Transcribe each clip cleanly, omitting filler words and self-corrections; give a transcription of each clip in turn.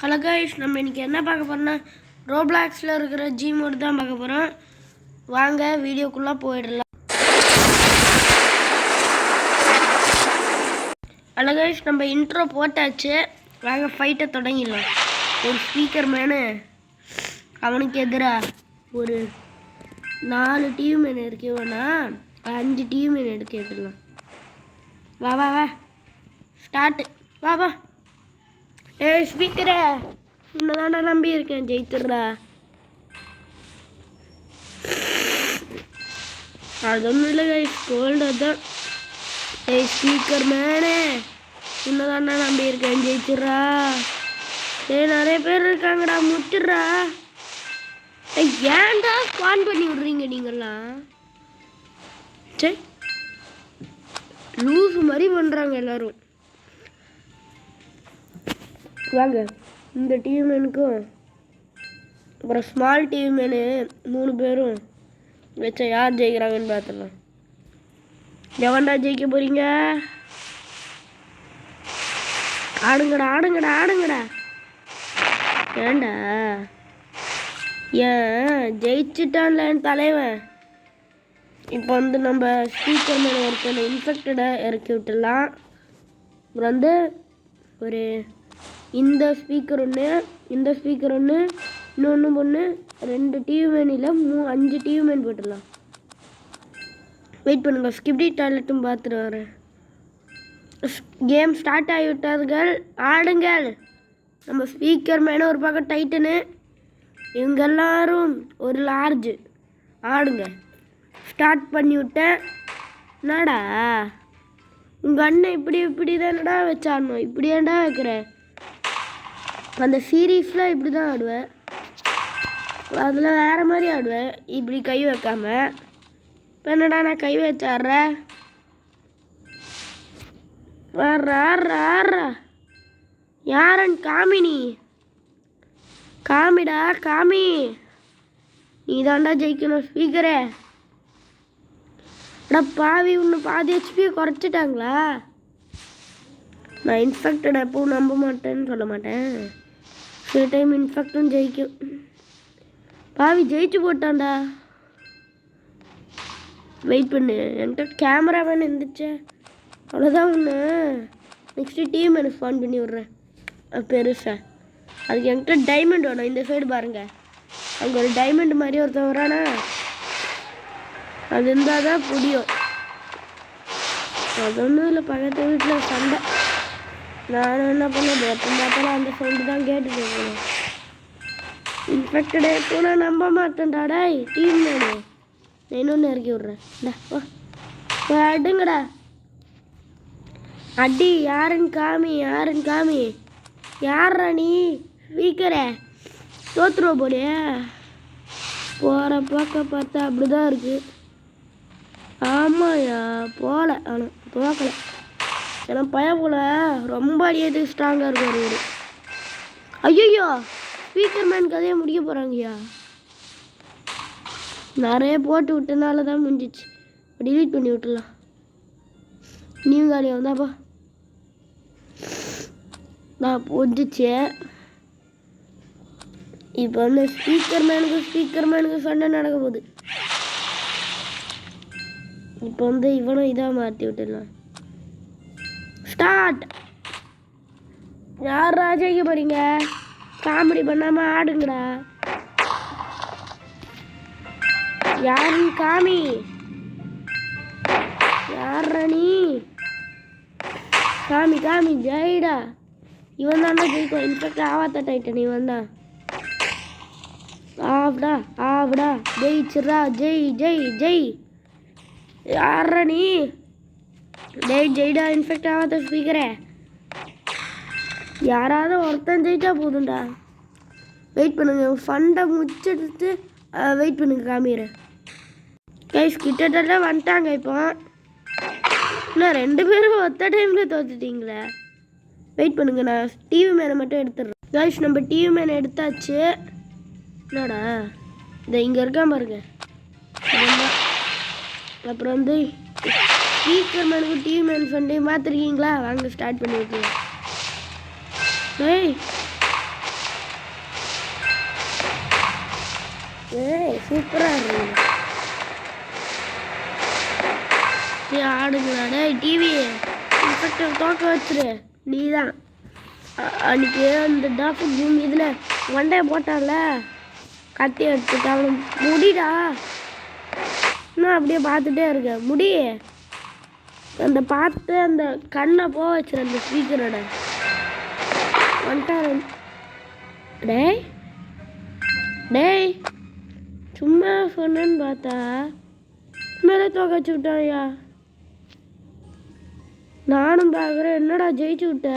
Hello guys, நம்ம இன்றைக்கி என்ன பார்க்க போகிறோம்னா ரோப்ளாக்ஸில் இருக்கிற ஜி மோட் தான் பார்க்க போகிறோம். வாங்க வீடியோக்குள்ளே போயிடலாம். ஹலோ கைஸ், நம்ம இன்ட்ரோ போட்டாச்சு. வாங்க ஃபைட்டை தொடங்கிடலாம். ஒரு ஸ்பீக்கர் மேனு அவனுக்கு எதிராக ஒரு 4 டீம் மேன் இருக்கேன்னா 5 டீம் மேன் எடுத்துடலாம். வா வா வா ஸ்டார்ட். வா வா. ஏய் ஸ்பீக்கரே, இன்னதாண்டா நம்பி இருக்கேன், ஜெயித்துடுறா. அது ஒன்றும் இல்லை கைஸ், கோல்டு அதுதான். ஏய் ஸ்பீக்கர் மேனே, இன்னதாண்டா நம்பி இருக்கேன், ஜெயிச்சிட்றா. ஏய் நிறைய பேர் இருக்காங்கடா, முட்டுறா. ஏய் ஏன்டா ஸ்பான் பண்ணி விட்றீங்க நீங்கள்லாம்? சரி, லூஸ் மாதிரி பண்ணுறாங்க எல்லோரும். வாங்க இந்த டீம் மேனுக்கும் அப்புறம் ஸ்மால் டீம் மேனு 3 பேரும் வச்சா யார் ஜெயிக்கிறாங்கன்னு பார்த்துடலாம். எவன்டா ஜெயிக்க போகிறீங்க? ஆடுங்கடா ஆடுங்கடா ஆடுங்கடா. ஏண்டா ஏன் ஜெயிச்சுட்டான்ல என் தலைவன். இப்போ நம்ம ஸ்பீக்கர் மேலே ஒருத்தனை இன்ஃபெக்டடை இறக்கி விட்டுடலாம். அப்புறம் ஒரு இந்த ஸ்பீக்கர் ஒன்று, இந்த ஸ்பீக்கர் ஒன்று, இன்னொன்று ஒன்று, 2 டிவி மேனில் 5 டிவி மேன் போட்டுடலாம். வெயிட் பண்ணுங்க, ஸ்கிப்டி டாய்லெட்டும் பார்த்துட்டு வரேன். கேம் ஸ்டார்ட் ஆகிவிட்டார்கள், ஆடுங்கள். நம்ம ஸ்பீக்கர் மேனே ஒரு பக்கம் டைட்டனு, இவங்க எல்லாரும் ஒரு லார்ஜு. ஆடுங்க. ஸ்டார்ட் பண்ணி விட்டேன். என்னடா உங்கள் அண்ணன் இப்படி தானடா வச்சாடணும், இப்படி ஏன்டா வைக்கிற? அந்த சீரீஸில் இப்படி தான் ஆடுவேன், அதில் வேறு மாதிரி ஆடுவேன், இப்படி கை வைக்காம. இப்போ என்னடா நான் கை வச்சாடுறேன். ஆடுறா யாரன் காமினி, காமிடா காமி, நீ தாண்டா ஜெயிக்கணும் ஸ்பீக்கரே. அடா பாவி, இன்னும் பாதி ஹெச்பியை குறைச்சிட்டாங்களா? நான் இன்ஃபெக்டட் எப்பவும் நம்ப மாட்டேன்னு சொல்ல மாட்டேன், சில டைம் இன்ஃபெக்டும் ஜெயிக்கும். பாவி ஜெயிச்சு போட்டான்டா. வெயிட் பண்ணு, என்கிட்ட கேமராமேன் இருந்துச்சு, அவ்வளோதான். ஒன்று நெக்ஸ்ட்டு டீம் எனக்கு ஃபோன் பண்ணி விட்றேன் பெருசாக. அதுக்கு என்கிட்ட டைமண்ட் வேணும். இந்த சைடு பாருங்கள், அங்கே ஒரு டைமண்ட் மாதிரி ஒருத்தன் வரானா, அது இருந்தால் தான் புரியும். அது ஒன்றும் இல்லை, பக்கத்து வீட்டில் சண்டை. நானும் என்ன பண்ணது, எப்போ பார்த்தாலும் அந்த சவுண்டு தான் கேட்டுட்டு இருக்கணும். இன்ஃபெக்டடே எப்போ நான் நம்ப மாட்டேன்டாடா. டீம் மேனு நான் இன்னொன்று இறக்கி விட்றேன். அடுங்கடா அடி. யாருன்னு காமி, யாருன்னு காமி. யாரா நீ? ஸ்பீக்கரே தோத்துருவ போலியா? போகிற பார்க்க பார்த்தா அப்படி தான் இருக்குது. ஆமாயா போகல, ஆனால் தோக்கலை. ஏன்னா பையன் போல ரொம்ப அடியது ஸ்ட்ராங்காக இருக்கும் ஒரு வீடு. ஐயோ ஸ்பீக்கர் மேன் கதையை முடிக்க போகிறாங்கய்யா. நிறைய போட்டு விட்டனால தான் முடிஞ்சிச்சு. டிலீட் பண்ணி விட்டுலாம். நியூ காலியாக வந்தாப்பா நான் புரிஞ்சிச்சு. இப்போ ஸ்பீக்கர் மேனுக்கு சண்டை நடக்க போகுது. இப்போ இவனும் இதாக மாற்றி விட்டுடலாம். ஸ்டார்ட். யார் ராஜாக்கு போறீங்க? காமெடி பண்ணாம ஆடுங்கடா. யாருன்னு காமி. யாரா நீ? காமி காமி ஜெயிடா. இவன் தாண்டா ஜெயிக்கும். இன்ஃபெக்ட் ஆவாத்த டைட்டன் இவன் தான். ஆவடா ஆவடா, ஜெயிச்சிட்றா. ஜெய் ஜெய் ஜெய். யாரா நீ? டேய் ஜெயிடா, இன்ஃபெக்ட் ஆகாத ஸ்பீக்கரே. யாராவது ஒருத்தன் ஜெயிச்சா போதும்டா. வெயிட் பண்ணுங்க, ஃபண்டை முடிச்செடுத்து வெயிட் பண்ணுங்க, காமிக்கிறேன். கைஸ் கிட்டத்தட்ட வந்துட்டாங்க. இப்போ இல்லை 2 பேரும் ஒத்த டைமில் தோத்துட்டிங்களே. வெயிட் பண்ணுங்க, நான் டிவி மேனை மட்டும் எடுத்துடுறேன். கைஸ் நம்ம டிவி மேனை எடுத்தாச்சு. என்னடா இந்த இங்கே இருக்காம பாருங்க. அப்புறம் ஸ்பீக்கர் மேனுக்கு டிவி மேன் ஃபண்டே பார்த்துருக்கீங்களா? வாங்க ஸ்டார்ட் பண்ணி வைக்கலாம். ஏய் சூப்பராக இருக்கு. ஆடுங்களா? டேய் டிவி இன்ஸ்பெக்டர் தோக்க வச்சிரு. நீ தான் அன்றைக்கி அந்த டாக்டர் பூமி இதில் வண்டையை போட்டான்ல, கத்தி எடுத்துட்டு அவனை முடிடா. இன்னும் அப்படியே பார்த்துட்டே இருக்க முடி. அந்த பார்த்து அந்த கண்ணை போக வச்சிரு அந்த ஸ்பீக்கரோட. வந்துட்டாரு. டேய் டேய் சும்மா சொன்னேன்னு பார்த்தா மேலே தோக்க வச்சு விட்டாயா. நானும் பார்க்குறேன். என்னடா ஜெயிச்சு விட்ட?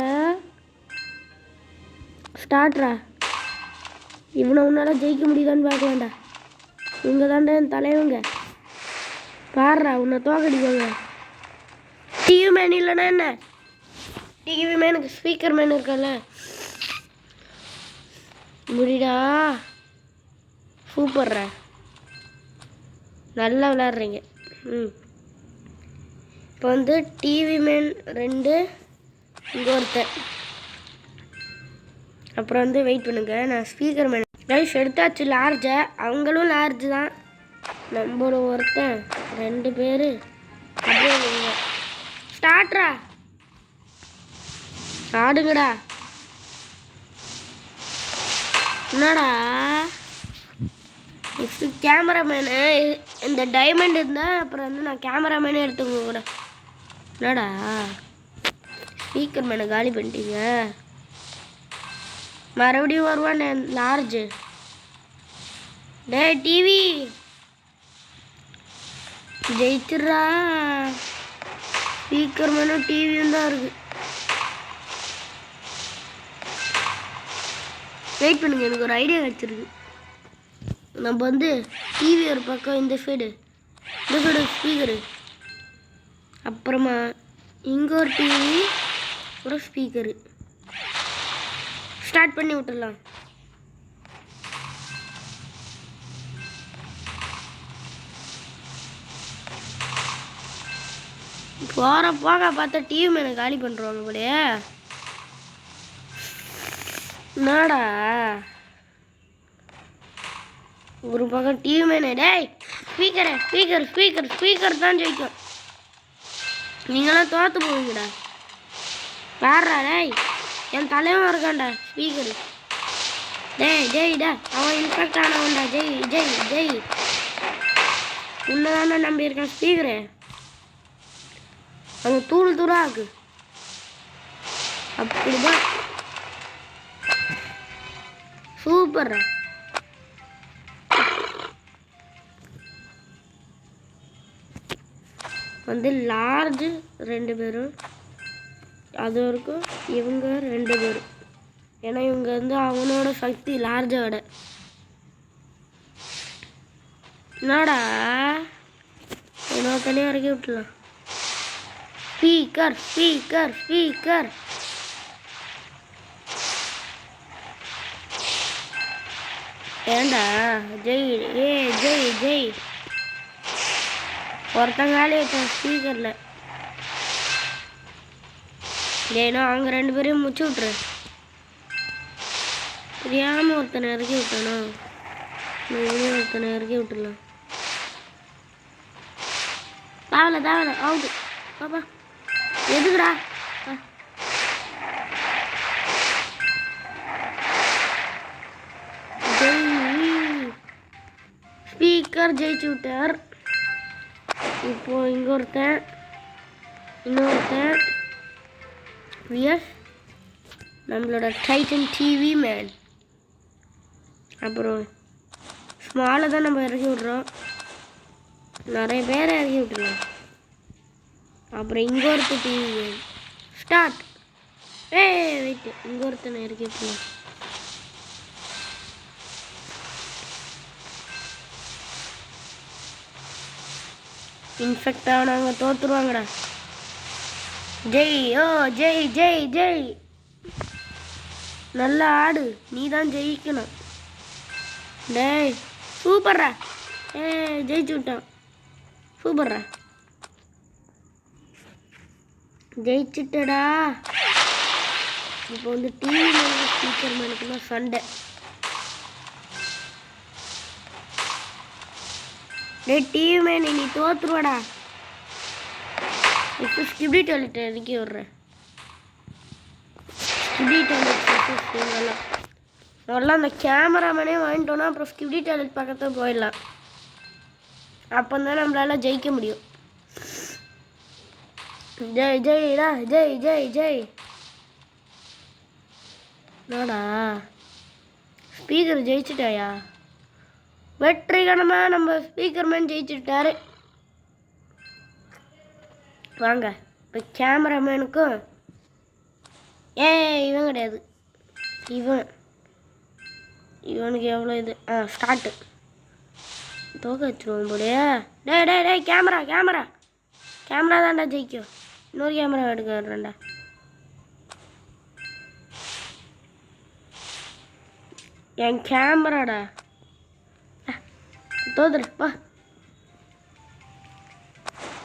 ஸ்டார்ட்ரா. இவனை உன்னால ஜெயிக்க முடியுதான்னு பார்க்கலாம்டா. இவங்க தாண்டா என் தலைவங்க. பாடுறா உன்னை தோக்கடிப்பாங்க. டிவி மேன் இல்லைன்னா என்ன? டிவி மேனுக்கு ஸ்பீக்கர் மேன் இருக்கல. முடிடா. சூப்பர்ரா. நல்லா விளாட்றீங்க. இப்போ வந்து டிவி மேன் 2 இங்கே ஒருத்தர். அப்புறம் வந்து வெயிட் பண்ணுங்க, நான் ஸ்பீக்கர் மேன் ரைஸ் எடுத்தாச்சு. லார்ஜை அவங்களும் லார்ஜ் தான். நம்மளும் ஒருத்தன் 2 பேர். அப்படியே ஸ்டார்ட்ரா. ஆடுங்கடா. என்னடா இப்போ கேமராமேனு இந்த டைமண்ட் இருந்தால் அப்புறம் வந்து நான் கேமராமேனே எடுத்துக்கோங்க கூட. என்னடா ஸ்பீக்கர் மேனை காலி பண்ணிட்டீங்க. மறுபடியும் வருவான் லார்ஜு. டே டிவி ஜெயிச்சிட்றா. ஸ்பீக்கர் மேனும் டிவியும் தான் இருக்குது. வெயிட் பண்ணுங்க, எனக்கு ஒரு ஐடியா கிடச்சிருக்கு. நம்ம வந்து டிவி ஒரு பக்கம், இந்த சைடு ஸ்பீக்கரு, அப்புறமா இங்கே ஒரு டிவி ஒரு ஸ்பீக்கரு ஸ்டார்ட் பண்ணி விட்டுடலாம். போக பார்த்தா டிவி மேலே காலி பண்ணுறவங்க கூட. என்னடா ஒரு பக்கம் டிவி மேனே. டேய் ஸ்பீக்கர் தான் ஜெயிக்கும். நீங்களாம் தோற்று போவீங்கடா. பாடுறா. டேய் என் தலைவன் இருக்கான்டா ஸ்பீக்கரு. டேய்டா அவன் இன்ஃபெக்ட் ஆனவன்டா. ஜெய் உன்னை தானே நம்பி இருக்கான் ஸ்பீக்கரு. அவன் தூளா இருக்கு. அப்படிதான். சூப்பர்ரா. வந்து லார்ஜ் 2 பேரும், அது வரைக்கும் இவங்க 2 பேரும். ஏன்னா இவங்க வந்து அவனோட சக்தி லார்ஜோட. என்னடா இன்னொருத்தனையும் இறக்கி விட்டுலாம். ஸ்பீக்கர் ஏண்டா ஜெய் ஒருத்தங்காலே ஸ்பீக்கரில். ஏன்னா அவங்க 2 பேரையும் முடிச்சு விட்ரு. தெரியாமல் ஒருத்தனை இறக்கி விட்டானோ. ஒருத்தனை இறக்கி விட்டுடலாம். தாவலை அவுட்டு. பாப்பா எதுக்குடா? ஸ்பீக்கர் ஜெயிச்சு விட்டார். இப்போ இங்க ஒருத்தன், இன்னொருத்தன் நம்மளோட டைட்டன் டிவி மேன். அப்புறம் ஸ்மாலை தான் நம்ம இறக்கி விட்றோம். நிறைய பேரை இறக்கி விட்டுருலாம். அப்புறம் இங்கே ஒருத்தர் டிவி மேன். ஸ்டார்ட். வெயிட்டு இங்கே ஒருத்தனை இறக்கி விட்டுலாம். இன்ஃபெக்ட் ஆனவங்க தோத்துருவாங்கடா. ஜெய் நல்லா ஆடு. நீ தான் ஜெயிக்கணும். டேய் சூப்பர்ரா. ஜெயிச்சு விட்டான். சூப்பர்ரா. ஜெயிச்சுட்டடா. இப்போ வந்து டிவி மேனுக்கு ஸ்பீக்கர் மேனுக்குலாம் சண்டை. டேய் டிவி மேன் நீ தோத்துருவாடா. இப்போ ஸ்கிபிடி டாய்லெட் இறக்கி விட்றேன். ஸ்கிபிடி டாய்லெட் முதல்ல அந்த கேமராமேனே வாங்கிட்டோன்னா அப்புறம் ஸ்கிபிடி டாய்லெட் பக்கத்தில் போயிடலாம். அப்போ தான் நம்மளால் ஜெயிக்க முடியும். ஜெய் ஜெய்டா ஜெய் ஜெய் ஜெய். என்னடா ஸ்பீக்கர் ஜெயிச்சிட்டாயா? வெற்றிகரமாக நம்ம ஸ்பீக்கர் மேன் ஜெயிச்சுட்டாரு. வாங்க இப்போ கேமராமேனுக்கும் இவன் கிடையாது, இவனுக்கு எவ்வளோ இது ஸ்டார்ட்டு தோக்க வச்சுருவோம் போலையா. டே டே டே கேமரா தான்டா ஜெயிக்கும். இன்னொரு கேமரா எடுக்க வர்றேன்டா. என் கேமராடா தோதுருப்பா.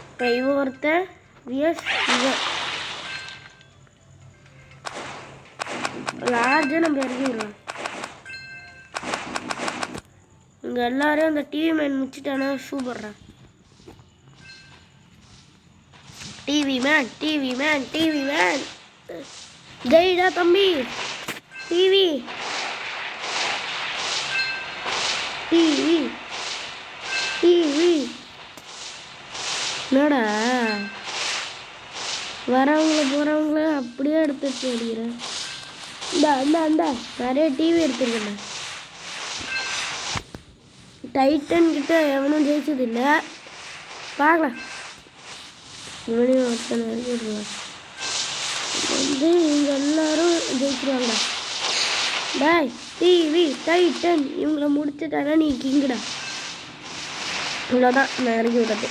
இப்போ இவன் ஒருத்தன் விஎஸ் இவன் லார்ஜாக நம்ம இறங்கிடலாம். இங்கே எல்லாரும் அந்த டிவி மேன் முடிச்சுட்டானா சூப்பர்றான். டிவி மேன் ஜெயிடா தம்பி. டிவி என்னடா வரவங்கள போகிறவங்கள அப்படியே எடுத்துட்டு அடிக்கிறேன். இந்தா நிறைய டிவி எடுத்துருக்கேன். டைட்டன் கிட்ட எவனும் ஜெயிச்சதில்லை. பார்க்கலாம். இவனையும் ஒருத்தனை இறக்கிடுவேன். வந்து இங்கே எல்லாரும் ஜெயிச்சிருவாங்க. டாய் டிவி டைட்டன் இவங்கள முடிச்சுட்டானா நீ கிங்குடா. இவ்வளோதான் நான் இறக்கி விடுறது.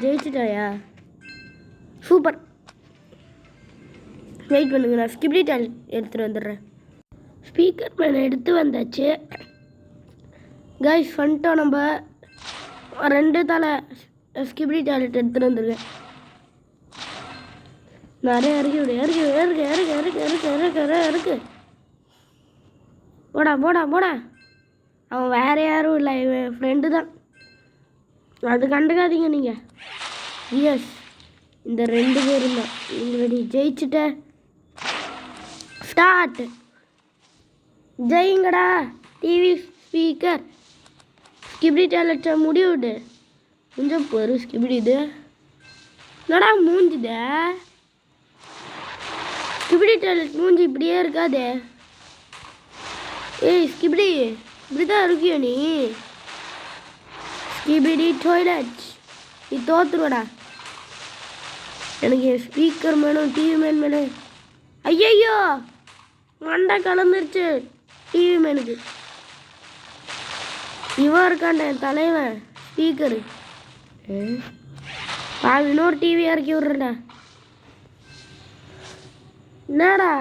ஜெயிச்சுட்டாயா? சூப்பர். வெயிட் பண்ணுங்க, நான் ஸ்கிபிடி டாய்லெட் எடுத்துகிட்டு வந்துடுறேன். ஸ்பீக்கர் மேன் எடுத்து வந்தாச்சு. கைஸ் வந்துட்டோம். நம்ம 2 தலை ஸ்கிபிடி டாய்லெட் எடுத்துகிட்டு வந்துருக்கேன். நிறைய இருக்கு. போடா. அவன் வேற யாரும் இல்லை, இவன் ஃப்ரெண்டு தான். அது கண்டுக்காதீங்க நீங்கள். எஸ் இந்த 2 பேரும் தான். நீ ஜெயிச்சுட்ட. ஸ்டார்ட். ஜெயிங்கடா டிவி ஸ்பீக்கர் ஸ்கிபிடி டாய்லெட்டை முடிவுடு. கொஞ்சம் பொறு ஸ்கிபிடி. இது என்னடா மூஞ்சித ஸ்கிபிடி டாய்லெட் மூஞ்சி இப்படியே இருக்காதே. ஸ்கிபிடி இப்படி தான் இருக்கியோ நீ? ஸ்கிபிடி டாய்லெட் நீ தோத்துருவடா. எனக்கு ஸ்பீக்கர் மேனும் டிவி மேன் மேனும் ஐயோ மண்டை கலந்துருச்சு. டிவி மேனுக்கு இவன் இருக்காண்ட என் தலைவன் ஸ்பீக்கரு. இன்னொரு டிவி இறக்கி விட்றேன்டா. என்னடா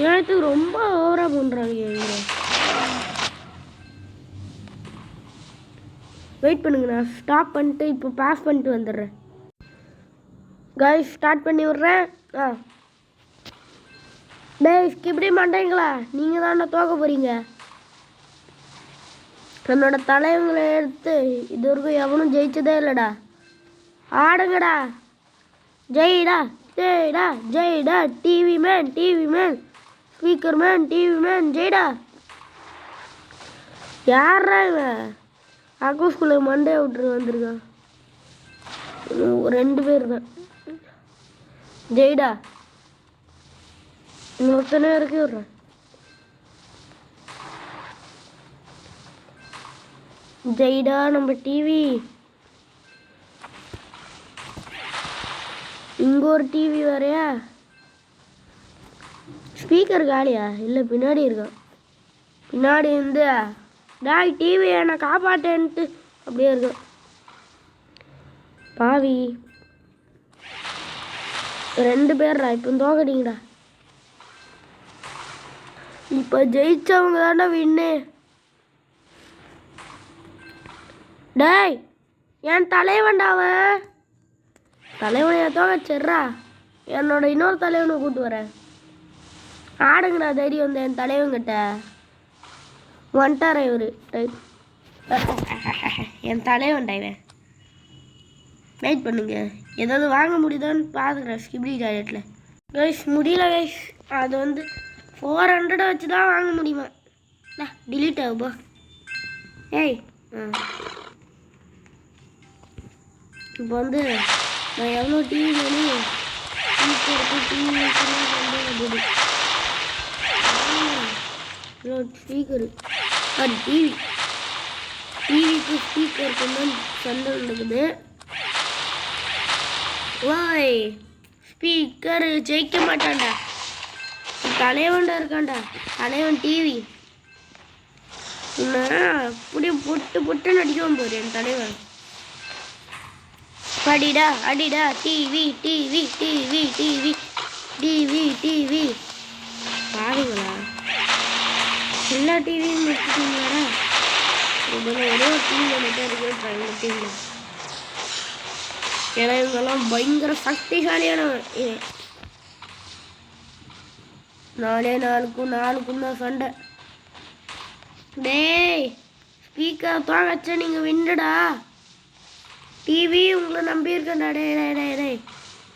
எனக்கு ரொம்ப ஓவரா பண்ணுறாங்க. வெயிட் பண்ணுங்க, நான் ஸ்டாப் பண்ணிட்டு இப்போ பாஸ் பண்ணிட்டு வந்துடுறேன். கைஸ் ஸ்டார்ட் பண்ணி விட்றேன். டேய் ஸ்கிபிடி மாட்டேங்களா? நீங்கள் தானே தோக்க போகிறீங்க. என்னோட தலைவங்களை எடுத்து இது வரைக்கும் எவனும் ஜெயிச்சதே இல்லைடா. ஆடுங்கடா. ஜெயிடா TV man speaker man TV man ஜெயிடா. யாரா இவன்? அக்கௌஸ்குள்ள மண்டே விட்டுரு வந்திருக்கான். 2 பேர் தான். ஜெயிடா இன்னொருத்தனே இறக்கி விட்றேன். ஜெயிடா நம்ம டிவி. இங்கே ஒரு டிவி வேறையா? ஸ்பீக்கர் காலியா? இல்லை பின்னாடி இருக்கான். பின்னாடி இருந்து டாய் டிவி என்னை காப்பாட்டேன்ட்டு அப்படியே இருக்கும். பாவி 2 பேர்டா. இப்போ தோக்கடிங்கடா. இப்போ ஜெயிச்சவங்க தானே வின்னு. டாய் என் தலைவன்டாவன். தலைவனைய தோக்கச்சிட்றா. என்னோட இன்னொரு தலைவனை கூப்பிட்டு வரேன். ஆடுங்கடா தைரியம் வந்து என் தலைவங்கிட்ட வந்துட்டார இவர் ரைட். என் தலைவன்டா இவன். வெயிட் பண்ணுங்க, ஏதாவது வாங்க முடியுதான்னு பார்த்துக்கிறேன் ஸ்கிப்டி டாய்லெட்டில். கைஸ் முடியல கைஸ், அது வந்து 400 வச்சு தான் வாங்க முடியுமா? டிலீட் ஆகுப்பா. ஏய் இப்போ வந்து நான் எவ்வளோ டிவி வேணும் ஸ்பீக்கரு அது டிவிக்கு ஸ்பீக்கர் கொண்டு சண்டை நடக்குது. ஓய் ஸ்பீக்கர் ஜெயிக்க மாட்டான்டா, தலைவன்டா இருக்கான்டா தலைவன் டிவி. அப்படி பொட்டு பொட்டுன்னு அடிக்கவும் போரு என் தலைவன். அடிடா அடிடா TV TV TV TV TV TV. பாருங்களா எல்லா டிவியும் எடுத்துட்டீங்களாடா? ஒரே ஒரு டிவியில் மட்டும் இருக்கிற டிவியில். ஏன்னா இவங்கெல்லாம் பயங்கர சக்திசாலியானவன். 4 தான் சண்டை. டேய் ஸ்பீக்கர் தான் வச்சா நீங்கள் வின்னுடா. டிவி உங்களை நம்பி இருக்கேன்டா. டே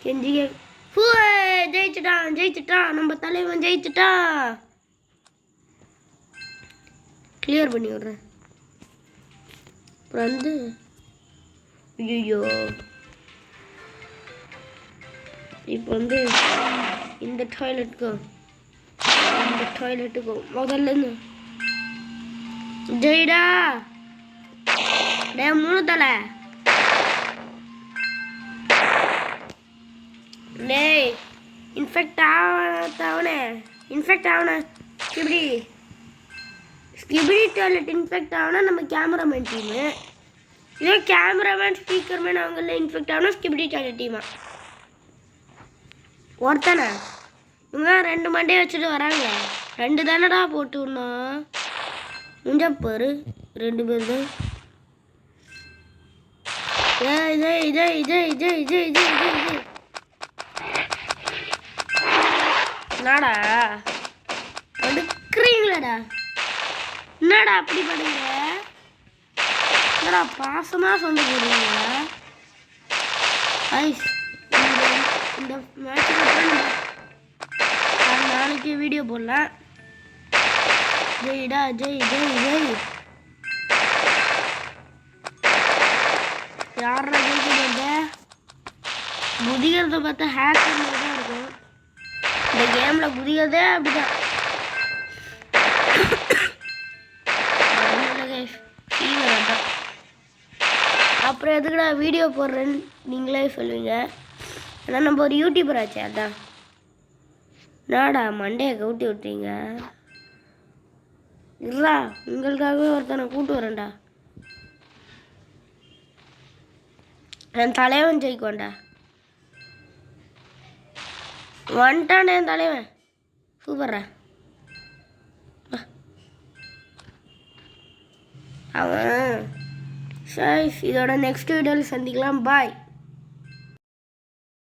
கெஞ்சிக்க ஜெயிச்சுட்டான் நம்ம தலைவன் ஜெயிச்சுட்டான். கிளியர் பண்ணி விட்றேன். அப்புறம் வந்து ஐயோ இப்போ வந்து இந்த டாய்லெட்டுக்கும் முதல்ல இருந்து ஜெயிடா. டே 3 தலை. டேய் இன்ஃபெக்ட் ஆகணே ஸ்கிபிடி டாய்லெட் இன்ஃபெக்ட் ஆகுனா நம்ம கேமராமேன் டீமு. இதே கேமராமேன் ஸ்பீக்கர்மேன் அவங்கள இன்ஃபெக்ட் ஆகுனா ஸ்கிபிடி டாய்லெட் டீமா ஒருத்தானே. இவங்க 2 மண்டையை வச்சுட்டு வராங்க. 2 தானடா போட்டு விடணும். முஞ்சப்பாரு 2 பேர் தான். என்னடா எடுக்கிறீங்களாடா? என்னடா அப்படி பண்ணுங்க? என்னடா பாசமா சொல்ல போறீங்க? ஐஸ் இந்த மேட்ச் நாளைக்கு வீடியோ போடலாம். ஜெய்டா ஜெய். யாரா ஜெயிக்க குதிக்கிறத பார்த்தா ஹேக்கர் மாதிரி தான் இருக்கும். இந்த கேமில் குதிக்கிறதே அப்படிதான். அப்புறம் எதுக்குடா வீடியோ போடுறேன்னு நீங்களே சொல்லுவீங்க. ஏன்னா நம்ம ஒரு யூடியூபர் ஆச்சு. அதான் நாடா மண்டையை கவுட்டி விட்டீங்க. இல்லா உங்களுக்காகவே ஒருத்தனை கூட்டு வரேன்டா. என் தலைவன் ஜெயிக்குவான்டா. வந்துட்டான் என் தலைவன். சூப்பர்ரா. அவன் இதோட நெக்ஸ்ட் வீடியோவில் சந்திக்கலாம். பாய்.